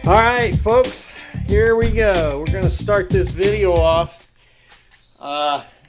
Alright folks, here we go. We're going to start this video off.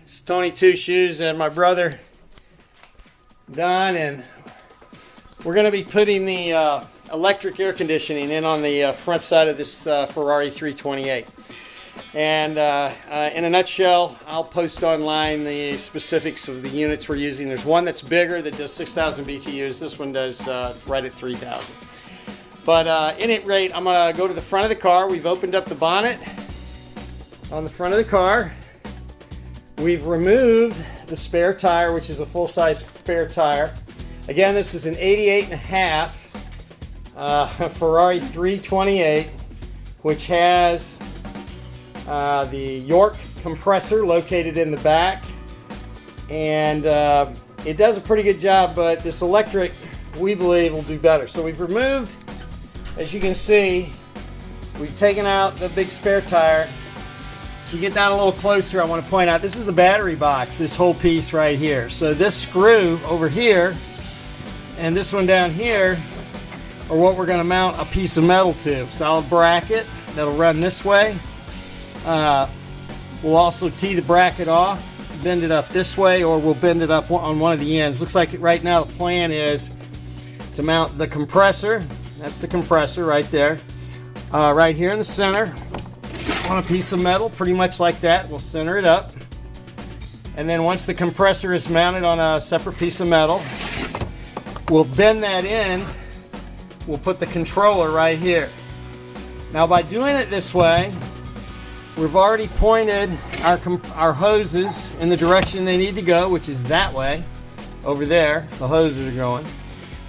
It's Tony Two Shoes and my brother Don, and we're going to be putting the electric air conditioning in on the front side of this Ferrari 328. And in a nutshell, I'll post online the specifics of the units we're using. There's one that's bigger that does 6,000 BTUs. This one does right at 3,000. But in any rate, I'm going to go to the front of the car. We've opened up the bonnet on the front of the car. We've removed the spare tire, which is a full-size spare tire. Again, this is an 88.5 Ferrari 328, which has the York compressor located in the back. And it does a pretty good job, but this electric, we believe, will do better. So we've removed, as you can see, we've taken out the big spare tire. As we get down a little closer, I want to point out this is the battery box, this whole piece right here. So this screw over here and this one down here are what we're going to mount a piece of metal to. Solid bracket that'll run this way. We'll also tee the bracket off, bend it up this way, or we'll bend it up on one of the ends. Looks like right now the plan is to mount the compressor. That's the compressor right there, right here in the center on a piece of metal, pretty much like that. We'll center it up, and then once the compressor is mounted on a separate piece of metal, we'll bend that end. We'll put the controller right here. Now, by doing it this way, we've already pointed our hoses in the direction they need to go, which is that way. Over there, the hoses are going.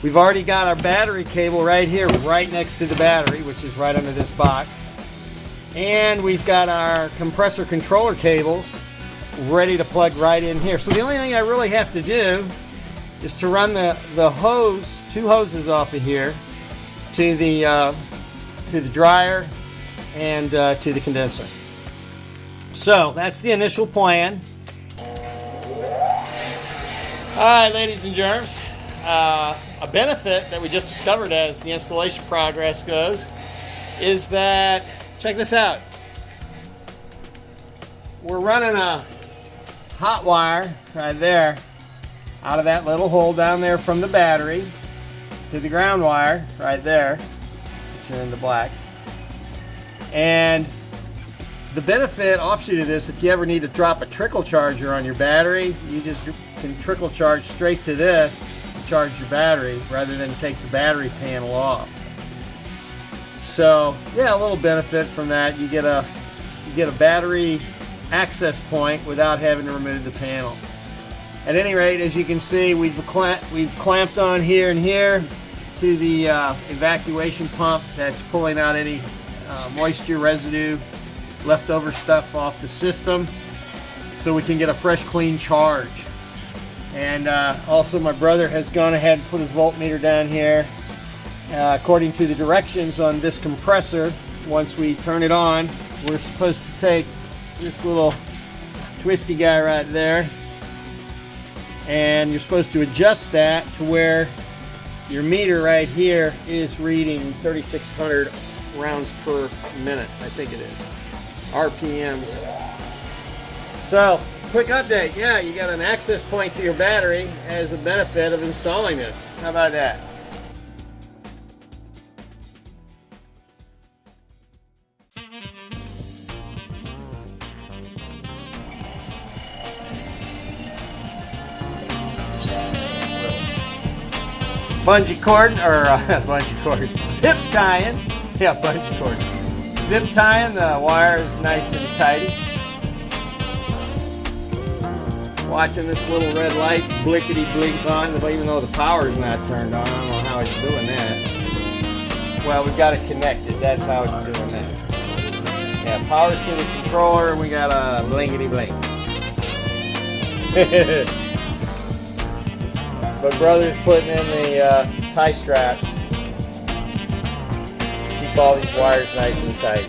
We've already got our battery cable right here, right next to the battery, which is right under this box. And we've got our compressor controller cables ready to plug right in here. So the only thing I really have to do is to run the hose, two hoses off of here, to the dryer and to the condenser. So that's the initial plan. All right, ladies and germs. A benefit that we just discovered as the installation progress goes is that, check this out. We're running a hot wire right there out of that little hole down there from the battery to the ground wire right there, which is in the black. And the benefit offshoot of this, if you ever need to drop a trickle charger on your battery, you just can trickle charge straight to this to charge your battery rather than take the battery panel off. So yeah, a little benefit from that. You get a battery access point without having to remove the panel. At any rate, as you can see, we've clamped on here and here to the evacuation pump that's pulling out any moisture, residue, leftover stuff off the system, so we can get a fresh, clean charge. And also, my brother has gone ahead and put his voltmeter down here. According to the directions on this compressor, once we turn it on, we're supposed to take this little twisty guy right there, and you're supposed to adjust that to where your meter right here is reading 3,600 rounds per minute, I think it is. RPMs. So, quick update. Yeah, you got an access point to your battery as a benefit of installing this. How about that? Bungee cord, or bungee cord, zip tying. Yeah, bungee cord. Zip tying, the wire is nice and tidy. Watching this little red light blickety blink on, even though the power is not turned on. I don't know how it's doing that. Well, we've got it connected, that's how it's doing that. Yeah, power's to the controller, and we got a blinkety blink. But brother's putting in the tie straps. Keep all these wires nice and tight.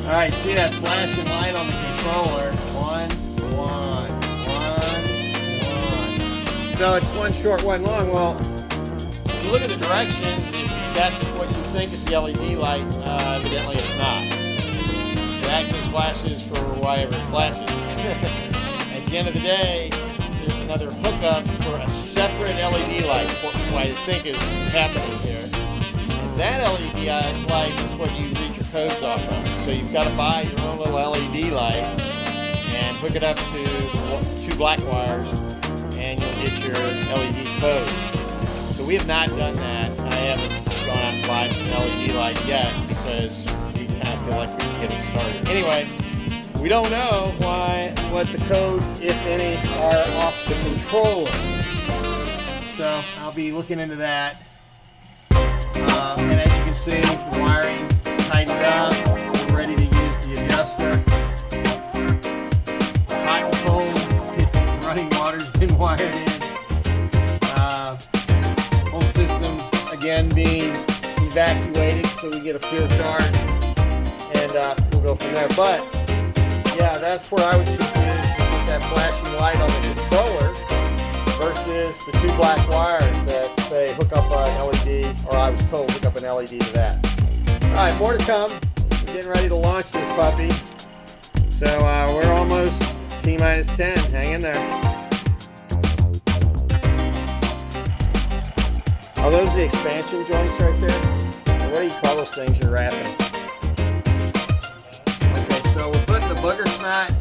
All right, see that flashing light on the controller? One. So it's one short, one long. Well, if you look at the directions, if that's what you think is the LED light, evidently it's not. That just flashes for whatever it flashes. At the end of the day, there's another hookup for a separate LED light, what I think is happening here. And that LED light is what you read your codes off of. So you've got to buy your own little LED light and hook it up to two black wires, and you'll get your LED codes. So we have not done that. I haven't gone out and bought an LED light yet because we kind of feel like we can get it started. Anyway, we don't know what the codes, if any, are off the controller. So I'll be looking into that. And as you can see, the wiring is tightened up. We're ready to use the adjuster. Hot and cold, running water's been wired in. Whole system's again being evacuated so we get a pure charge, and we'll go from there. But yeah, that's where I was confused with that flashing light on the controller versus the two black wires that say hook up an LED, or I was told hook up an LED to that. Alright, more to come. We're getting ready to launch this puppy. So we're almost T-minus 10. Hang in there. Are those the expansion joints right there? Or what do you call those things you're wrapping? Okay, so we're putting the booger snot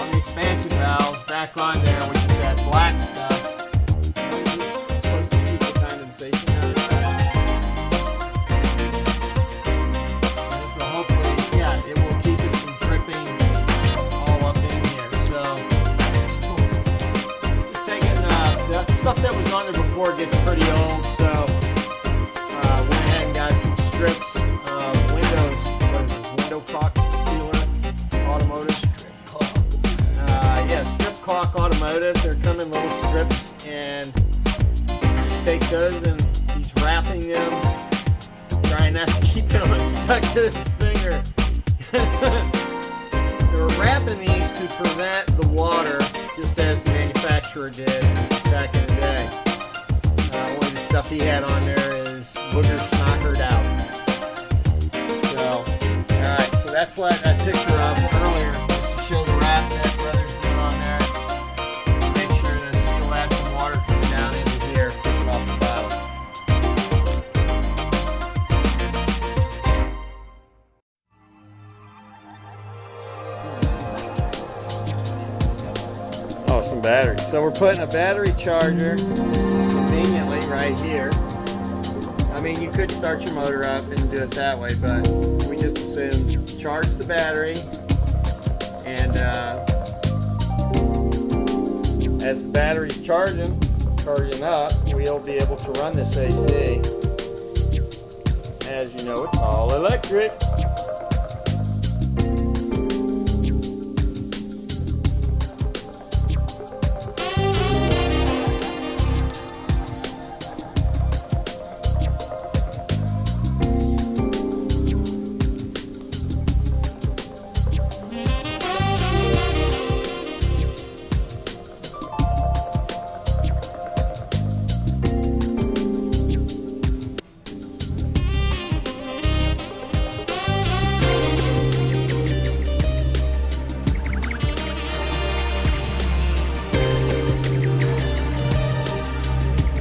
on the expansion valves back on there, which is that black stuff. It's supposed to keep the condensation out of that. So hopefully, yeah, it will keep it from dripping all up in here. So just taking the stuff that was on there before gets pretty old, so went ahead and got some strips of windows. What is this? Window caulk sealer, automotive. Strip caulk. Yeah, strip caulk automotive. They're coming little strips, and just take those and he's wrapping them, trying not to keep them stuck to his finger. They were wrapping these to prevent the water, just as the manufacturer did back in the day. Only the stuff he had on there is booger snockered out. So, alright, so that's what that picture of earlier, just to show the wrap that brother's doing on there. Make sure to still have some water coming down into here off the bottom. Oh, some batteries. So we're putting a battery charger conveniently right here. I mean, you could start your motor up and do it that way, but we just assumed charge the battery, and as the battery's charging up, we'll be able to run this AC. As you know, it's all electric.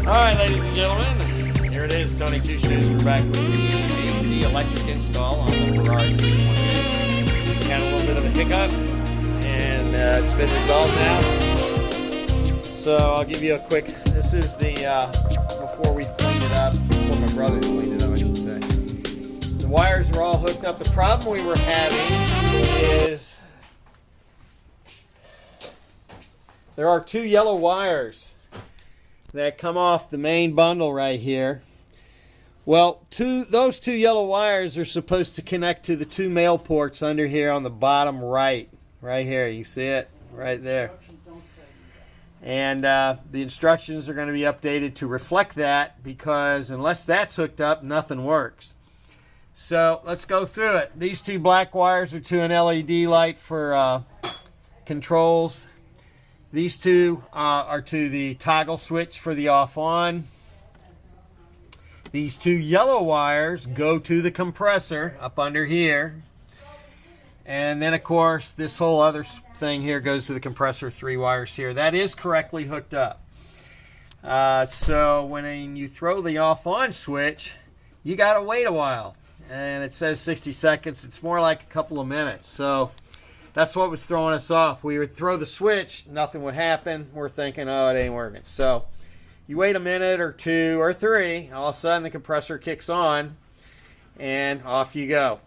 Alright, ladies and gentlemen, here it is, Tony Two Shoes. We're back with the AC electric install on the Ferrari 328. Had a little bit of a hiccup, and it's been resolved now. So I'll give you a quick, this is the, before we cleaned it up, before my brother cleaned it up, I should say. The wires are all hooked up. The problem we were having is there are two yellow wires that come off the main bundle right here. Well, those two yellow wires are supposed to connect to the two male ports under here on the bottom right here. You see it right there, and the instructions are going to be updated to reflect that, because unless that's hooked up, nothing works. So let's go through it. These two black wires are to an LED light for controls. These two are to the toggle switch for the off-on. These two yellow wires go to the compressor up under here. And then, of course, this whole other thing here goes to the compressor, 3 wires here. That is correctly hooked up. So when you throw the off-on switch, you got to wait a while. And it says 60 seconds. It's more like a couple of minutes. So that's what was throwing us off. We would throw the switch, nothing would happen. We're thinking, oh, it ain't working. So you wait a minute or 2 or 3, all of a sudden the compressor kicks on, and off you go.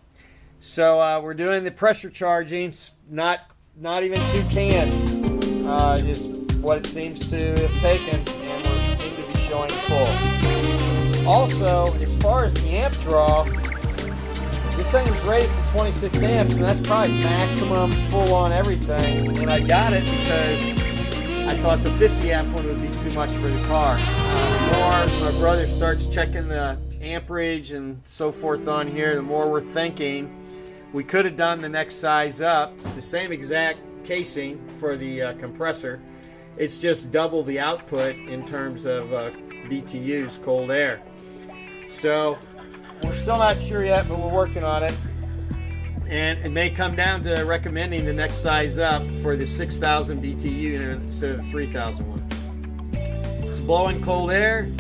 So we're doing the pressure charging, not even 2 cans, is what it seems to have taken, and we seem to be showing full. Also, as far as the amp draw, this thing was rated for 26 amps, and that's probably maximum full on everything. And I got it because I thought the 50 amp one would be too much for the car. The more my brother starts checking the amperage and so forth on here, the more we're thinking we could have done the next size up. It's the same exact casing for the compressor. It's just double the output in terms of BTUs, cold air. So we're still not sure yet, but we're working on it. And it may come down to recommending the next size up for the 6,000 BTU unit instead of the 3,000 one. It's blowing cold air.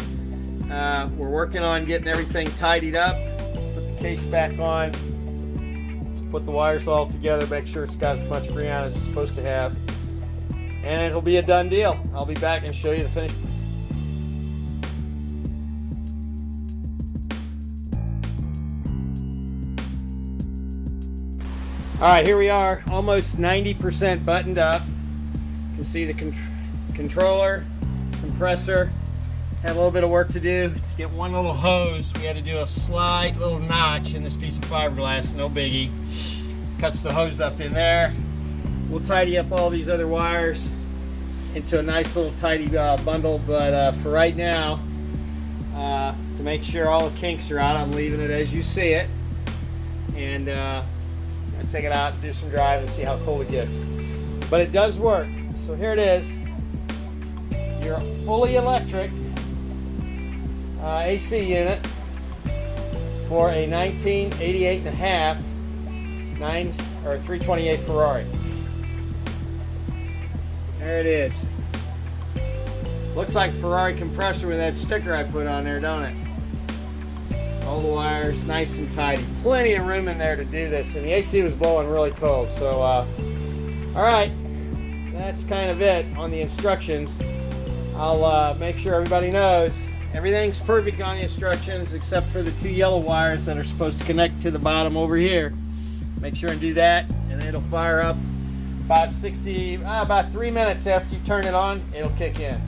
We're working on getting everything tidied up. Put the case back on. Put the wires all together. Make sure it's got as much freon as it's supposed to have. And it'll be a done deal. I'll be back and show you the finish. All right, here we are, almost 90% buttoned up. You can see the controller, compressor. Had a little bit of work to do to get one little hose. We had to do a slight little notch in this piece of fiberglass, no biggie. Cuts the hose up in there. We'll tidy up all these other wires into a nice little tidy bundle, but for right now, to make sure all the kinks are out, I'm leaving it as you see it. And take it out and do some drive and see how cold it gets. But it does work. So here it is. Your fully electric AC unit for a 1988 and a half 328 Ferrari. There it is. Looks like Ferrari compressor with that sticker I put on there, don't it? All the wires nice and tidy. Plenty of room in there to do this, and the AC was blowing really cold. So all right, that's kind of it on the instructions. I'll make sure everybody knows everything's perfect on the instructions except for the 2 yellow wires that are supposed to connect to the bottom over here. Make sure and do that, and it'll fire up about 3 minutes after you turn it on. It'll kick in.